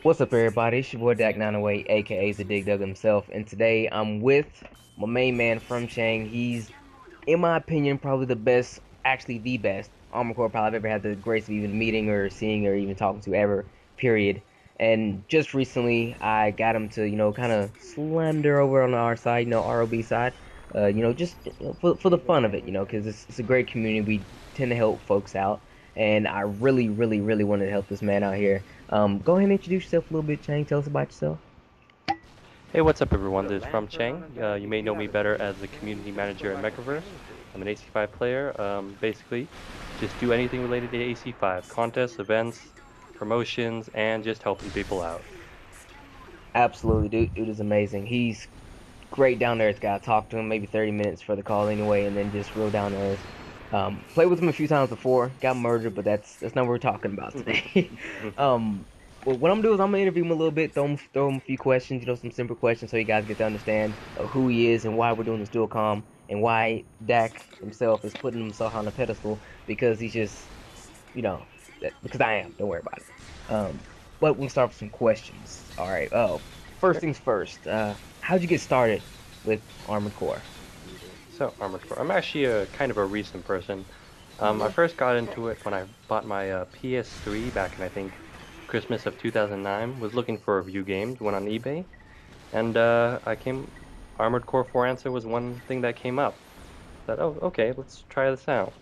What's up, everybody? It's your boy Dak908, aka the Dig Dug himself, and today I'm with my main man FromCheng. He's, in my opinion, probably the best, actually the best Armor Core pilot I've ever had the grace of even meeting or seeing or even talking to ever, period. And just recently, I got him to, kind of slander over on our side, ROB side, just for the fun of it, because it's a great community. We tend to help folks out, and I really, really, really wanted to help this man out here. Go ahead and introduce yourself a little bit, Chang. Tell us about yourself. Hey, what's up, everyone? This is FromCheng. You may know me better as the community manager at Mechaverse. I'm an AC5 player. Basically, just do anything related to AC5 contests, events, promotions, and just helping people out. Absolutely, dude is amazing. He's great down there. It's got to talk to him maybe 30 minutes for the call anyway, and then just real down there. Played with him a few times before, got murdered, but that's not what we're talking about today. um, well, what I'm gonna do is I'm gonna interview him a little bit, throw him a few questions, some simple questions, so you guys get to understand who he is and why we're doing this dual com and why Dak himself is putting himself on a pedestal because he's just, you know, because I am. Don't worry about it. But we'll start with some questions. All right. Oh, first Sure. things first. How'd you get started with Armored Core? So, Armored Core. I'm actually a kind of a recent person. I first got into it when I bought my PS3 back in, I think, Christmas of 2009. Was looking for a few games, went on eBay, and Armored Core 4 Answer was one thing that came up. Thought, oh, okay, let's try this out.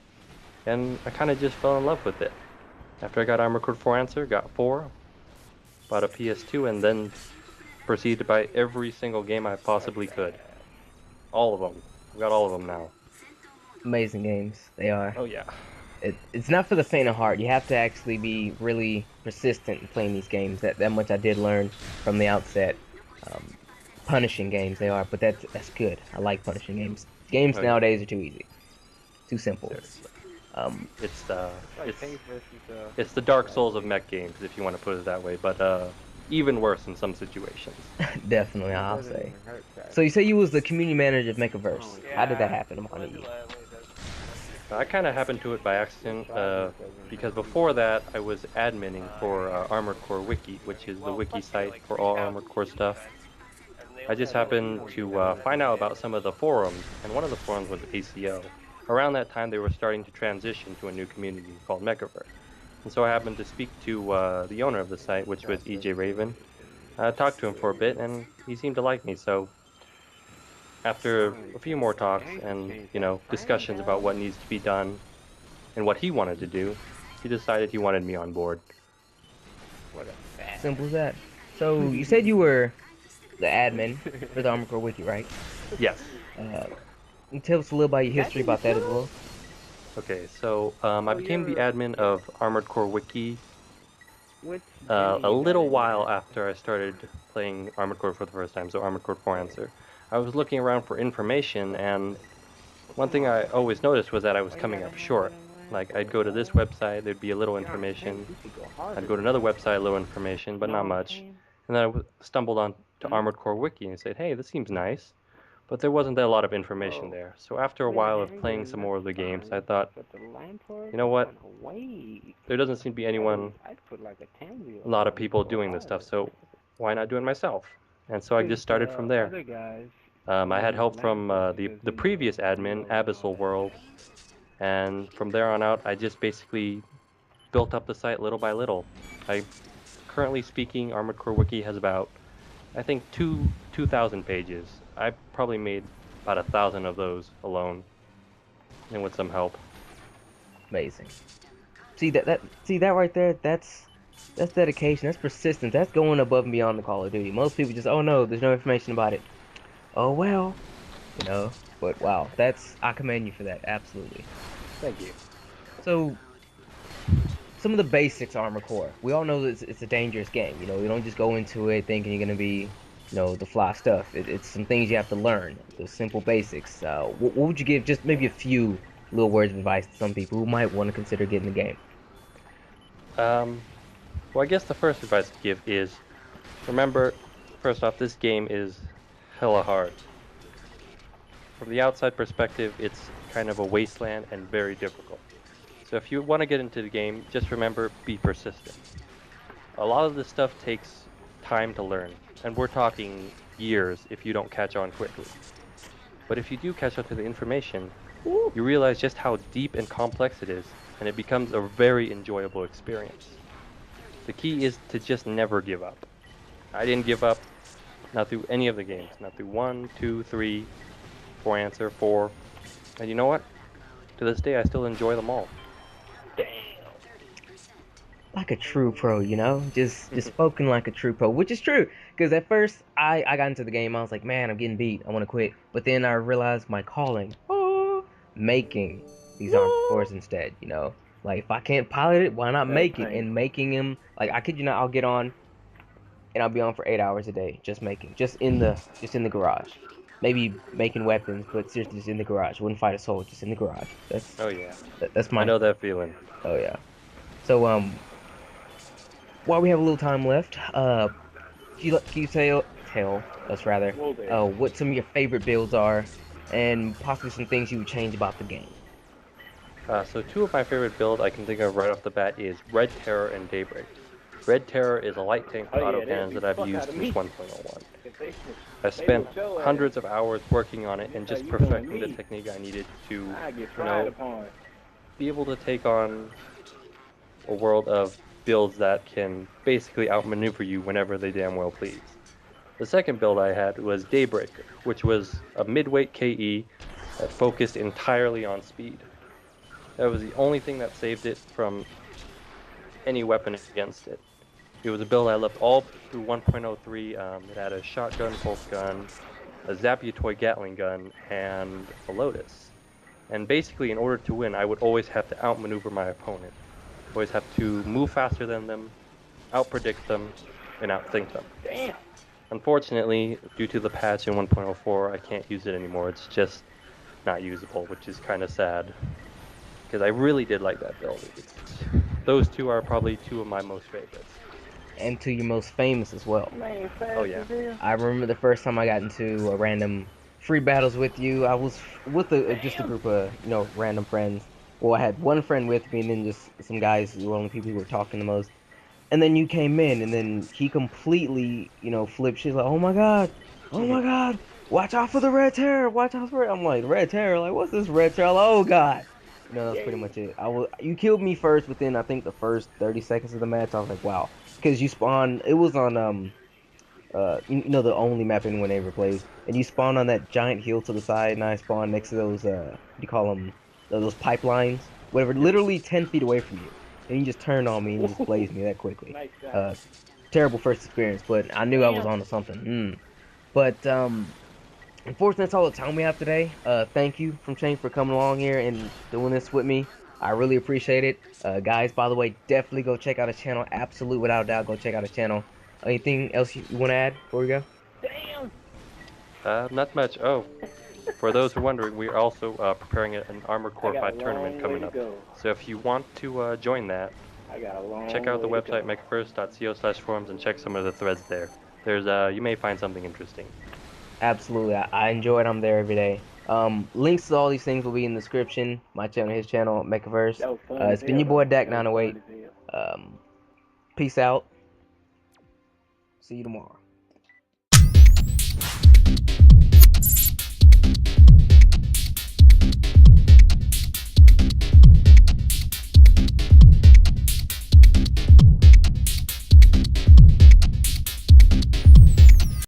And I kind of just fell in love with it. After I got Armored Core 4 Answer, got 4, bought a PS2, and then proceeded to buy every single game I possibly could. All of them. I've got all of them now. Amazing games. They are. Oh yeah. It's not for the faint of heart. You have to actually be really persistent in playing these games. That much I did learn from the outset. Um, Punishing games they are, but that's good. I like punishing games. Games Oh yeah. nowadays are too easy, too simple. Seriously. Um, It's the it's it's the Dark Souls of mech games, if you want to put it that way, but even worse in some situations. Definitely, I'll say. So you say you was the community manager of Mechaverse. How did that happen among you? I kind of happened to it by accident, because before that I was adminning for Armored Core Wiki, which is the wiki site for all Armored Core stuff. I just happened to find out about some of the forums, and one of the forums was ACO. Around that time, they were starting to transition to a new community called Mechaverse. And so I happened to speak to the owner of the site, which was EJ Raven. I talked to him for a bit, and he seemed to like me. So after a few more talks and discussions about what needs to be done and what he wanted to do, he decided he wanted me on board. Simple as that. So you said you were the admin for the Armored Core Wiki, right? Yes. Uh, can you tell us a little about your history about that as well? Okay, so I became the admin of Armored Core Wiki a little while after I started playing Armored Core for the first time, so Armored Core 4 Answer. I was looking around for information, and one thing I always noticed was that I was coming up short. Like, I'd go to this website, there'd be a little information. I'd go to another website, a little information, but not much. And then stumbled on to Armored Core Wiki and said, hey, this seems nice. But there wasn't a lot of information there. So after a while of playing some more of the games, I thought, you know what? There doesn't seem to be a lot of people doing this stuff, so why not do it myself? And so I just started from there. I had help from the previous admin, Abyssal World, and from there on out, I just basically built up the site little by little. I currently speaking, Armored Core Wiki has about, I think, 2,000 pages. I probably made about 1,000 of those alone, and with some help. Amazing. See that right there. That's dedication. That's persistence. That's going above and beyond the Call of Duty. Most people just, oh no, there's no information about it. Oh well, you know. But wow, that's I commend you for that. Absolutely. Thank you. So some of the basics Armor Core. We all know that it's a dangerous game. You don't just go into it thinking you're gonna be, the fly stuff. It's some things you have to learn. The simple basics. What would you give? Just maybe a few little words of advice to some people who might want to consider getting the game. Um, well, I guess the first advice to give is remember, first off, this game is hella hard. From the outside perspective, it's kind of a wasteland and very difficult. So if you want to get into the game, just remember, be persistent. A lot of this stuff takes time to learn, and we're talking years if you don't catch on quickly. But if you do catch up to the information, you realize just how deep and complex it is, and it becomes a very enjoyable experience. The key is to just never give up. I didn't give up, not through any of the games, not through 1, 2, 3, For Answer, 4. And you know what? To this day, I still enjoy them all. Like a true pro, you know, just spoken like a true pro, which is true. Because at first I got into the game, I was like, man, I'm getting beat, I want to quit. But then I realized my calling, making these armed cores instead, you know. Like if I can't pilot it, why not make it? And making them, like I kid you not, I'll get on and I'll be on for 8 hours a day, just making, just in the garage. Maybe making weapons, but seriously, just in the garage. Wouldn't fight a soul, just in the garage. Oh yeah, That's I my know thing. that feeling. Oh yeah. So while we have a little time left, can you tell us rather, what some of your favorite builds are, and possibly some things you would change about the game? So two of my favorite builds I can think of right off the bat is Red Terror and Daybreak. Red Terror is a light tank with autocannons that I've used since 1.01. I spent hundreds of hours working on it and just perfecting the technique I needed to, be able to take on a world of builds that can basically outmaneuver you whenever they damn well please. The second build I had was Daybreaker, which was a midweight KE that focused entirely on speed. That was the only thing that saved it from any weapon against it. It was a build I loved all through 1.03. It had a shotgun, pulse gun, a Zaputoy Gatling gun, and a Lotus. And basically, in order to win, I would always have to outmaneuver my opponent. Always have to move faster than them, outpredict them, and outthink them. Damn. Unfortunately, due to the patch in 1.04, I can't use it anymore. It's just not usable, which is kind of sad. Because I really did like that build. Those two are probably two of my most favorites. And to your most famous as well. Oh yeah. I remember the first time I got into a random free battles with you. I was with just a group of random friends. Well, I had one friend with me, and then just some guys who were only people who were talking the most. And then you came in, and then he completely, flipped. She's like, oh my god, watch out for the red terror, watch out for it. I'm like, red terror, like what's this red terror? Like, oh god. That's pretty much it. You killed me first within I think the first 30 seconds of the match. I was like, wow, because you spawned. It was on the only map anyone ever plays, and you spawned on that giant hill to the side, and I spawned next to those what do you call them? Those pipelines, whatever, literally 10 feet away from you, and you just turned on me and just blazed me that quickly. Terrible first experience, but I knew I was onto something. But unfortunately, that's all the time we have today. Thank you, FromCheng, for coming along here and doing this with me. I really appreciate it. Guys, by the way, definitely go check out his channel. Absolute, without a doubt, go check out his channel. Anything else you want to add before we go? Not much. Oh, for those who are wondering, we are also preparing an Armored Core 5 tournament coming up. So if you want to join that, check out the website mecha-based.co/forums and check some of the threads there. You may find something interesting. Absolutely, I enjoy it. I'm there every day. Links to all these things will be in the description. My channel, his channel, Mechaverse. It's been your boy Dak908. Peace out. See you tomorrow.